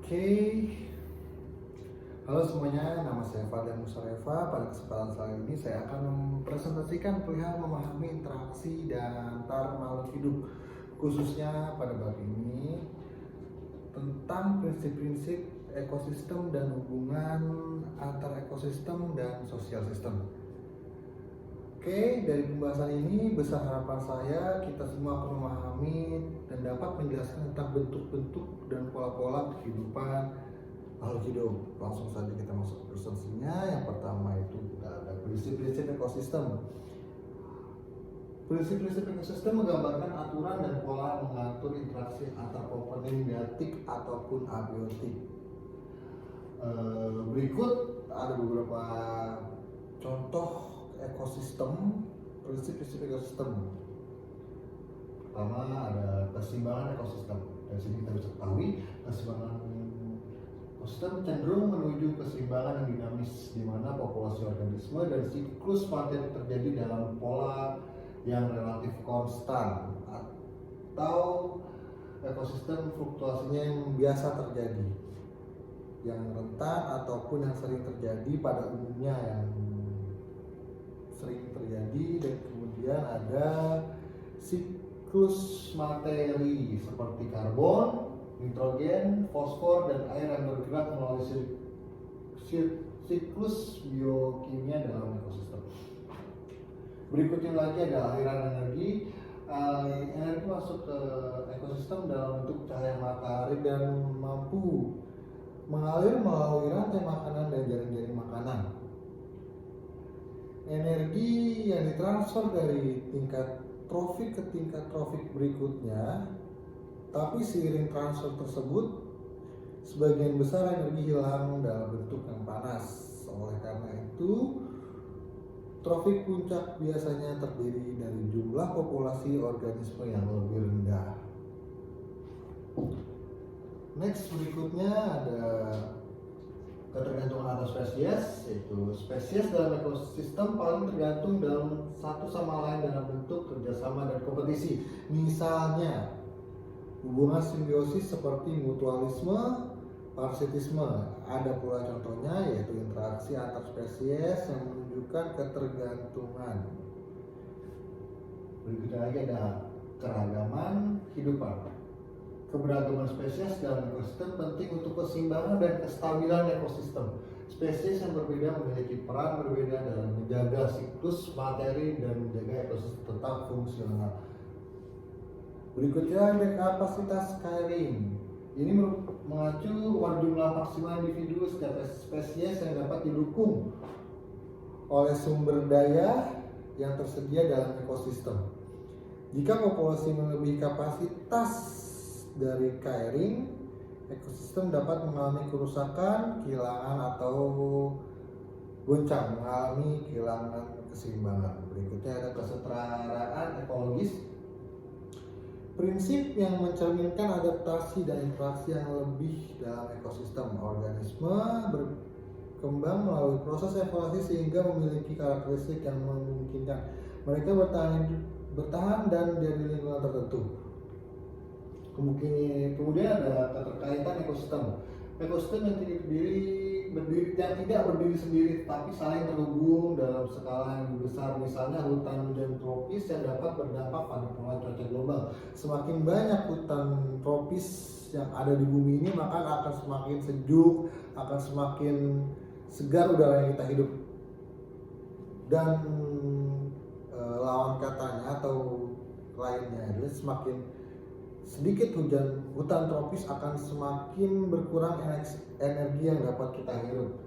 Oke, halo semuanya, nama saya Fadlan Musareva. Pada kesempatan kali ini saya akan mempresentasikan perihal memahami interaksi dan antar makhluk hidup, khususnya pada bab ini tentang prinsip-prinsip ekosistem dan hubungan antar ekosistem dan sosial sistem. Oke, dari pembahasan ini besar harapan saya kita semua akan memahami dan dapat menjelaskan tentang bentuk-bentuk dan pola-pola kehidupan makhluk hidup. Langsung saja kita masuk ke presentasinya. Yang pertama itu kita ada prinsip-prinsip ekosistem. Prinsip-prinsip ekosistem menggambarkan aturan dan pola mengatur interaksi antar komponen biotik ataupun abiotik. Berikut ada beberapa contoh ekosistem, prinsip-prinsip ekosistem. Pertama ada keseimbangan ekosistem. Dari sini kita bisa ketahui keseimbangan ekosistem cenderung menuju keseimbangan yang dinamis, di mana populasi organisme dan siklus materi terjadi dalam pola yang relatif konstan, atau ekosistem fluktuasinya yang biasa terjadi, yang rentan ataupun yang sering terjadi pada umumnya yang sering terjadi. Dan kemudian ada siklus materi seperti karbon, nitrogen, fosfor, dan air yang bergerak melalui siklus biokimia dalam ekosistem. Berikutnya lagi ada aliran energi. Energi masuk ke ekosistem dalam bentuk cahaya matahari dan mampu mengalir melalui rantai makanan dan jaring-jaring makanan. Energi yang ditransfer dari tingkat trofik ke tingkat trofik berikutnya, tapi seiring transfer tersebut sebagian besar energi hilang dalam bentuk yang panas. Oleh karena itu, trofik puncak biasanya terdiri dari jumlah populasi organisme yang lebih rendah. Next, berikutnya ada ketergantungan antar spesies, yaitu spesies dalam ekosistem paling tergantung dalam satu sama lain dalam bentuk kerjasama dan kompetisi. Misalnya, hubungan simbiosis seperti mutualisme, parasitisme. Ada pula contohnya yaitu interaksi antar spesies yang menunjukkan ketergantungan. Berikutnya lagi ada keragaman kehidupan. Keberagaman spesies dalam ekosistem penting untuk keseimbangan dan kestabilan ekosistem. Spesies yang berbeda memiliki peran berbeda dalam menjaga siklus materi dan menjaga ekosistem tetap fungsional. Berikutnya ada kapasitas carrying. Ini mengacu pada jumlah maksimal individu setiap spesies yang dapat didukung oleh sumber daya yang tersedia dalam ekosistem. Jika populasi melebihi kapasitas dari carrying, ekosistem dapat mengalami kerusakan, kehilangan atau goncang, mengalami kehilangan keseimbangan. Berikutnya ada kesetaraan ekologis. Prinsip yang mencerminkan adaptasi dan interaksi yang lebih dalam ekosistem. Organisme berkembang melalui proses evolusi sehingga memiliki karakteristik yang memungkinkan mereka bertahan dan dari lingkungan tertentu. Kemudian ada keterkaitan ekosistem. Ekosistem yang tidak berdiri sendiri, tapi saling terhubung dalam skala yang besar. Misalnya hutan hujan tropis yang dapat berdampak pada pola cuaca global. Semakin banyak hutan tropis yang ada di bumi ini, maka akan semakin sejuk, akan semakin segar udara yang kita hidup. Dan lawan katanya atau lainnya adalah semakin sedikit hutan tropis akan semakin berkurang energi yang dapat kita hirup.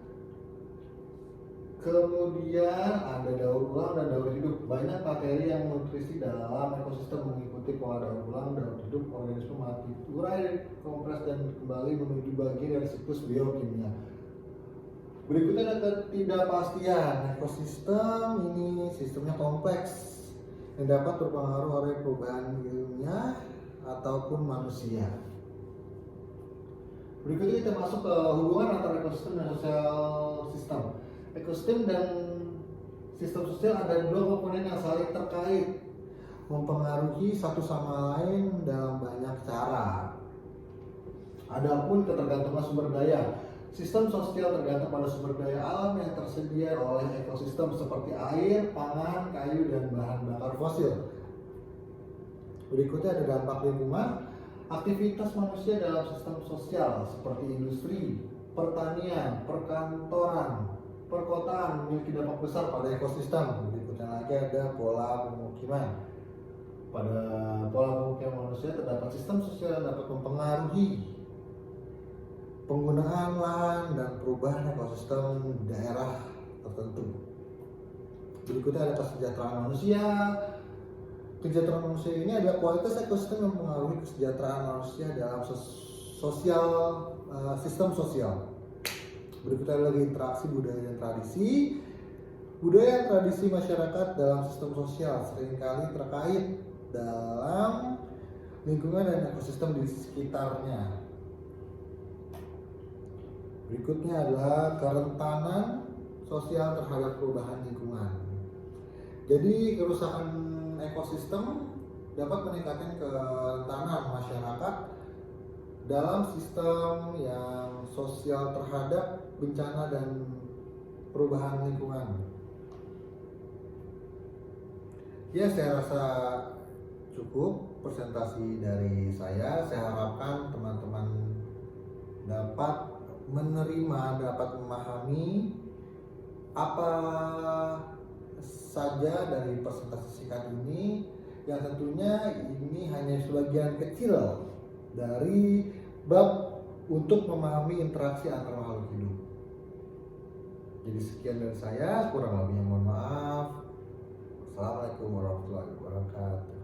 Kemudian ada daur ulang dan daur hidup. Banyak materi yang nutrisi dalam ekosistem mengikuti pola daur ulang, daur hidup. Organisme mati, urai, kompres dan kembali menuju bagian dari siklus biokimia. Berikutnya ada ketidakpastian. Ekosistem ini sistemnya kompleks yang dapat berpengaruh oleh perubahan ilmiah ataupun manusia. Berikutnya kita masuk ke hubungan antara ekosistem dan sosial sistem. Ekosistem dan sistem sosial ada dua komponen yang saling terkait, mempengaruhi satu sama lain dalam banyak cara. Adapun ketergantungan sumber daya, sistem sosial tergantung pada sumber daya alam yang tersedia oleh ekosistem seperti air, pangan, kayu, dan bahan bakar fosil. Berikutnya ada dampak lingkungan. Aktivitas manusia dalam sistem sosial seperti industri, pertanian, perkantoran, perkotaan memiliki dampak besar pada ekosistem. Berikutnya lagi ada pola pemukiman. Pada pola pemukiman manusia terdapat sistem sosial yang dapat mempengaruhi penggunaan lahan dan perubahan ekosistem daerah tertentu. Berikutnya ada kesejahteraan manusia. Kesejahteraan manusia ini adalah kualitas ekosistem yang mempengaruhi kesejahteraan manusia dalam sistem sosial. Berikutnya lagi interaksi budaya dan tradisi. Budaya dan tradisi masyarakat dalam sistem sosial seringkali terkait dalam lingkungan dan ekosistem di sekitarnya. Berikutnya adalah kerentanan sosial terhadap perubahan lingkungan. Jadi kerusakan ekosistem dapat meningkatkan kerentanan masyarakat dalam sistem yang sosial terhadap bencana dan perubahan lingkungan. Ya, saya rasa cukup presentasi dari saya. Saya harapkan teman-teman dapat menerima, dapat memahami apa saja dari presentasi singkat ini, yang tentunya ini hanya sebagian kecil dari bab untuk memahami interaksi antar makhluk hidup. Jadi sekian dari saya, kurang lebihnya mohon maaf. Assalamualaikum warahmatullahi wabarakatuh.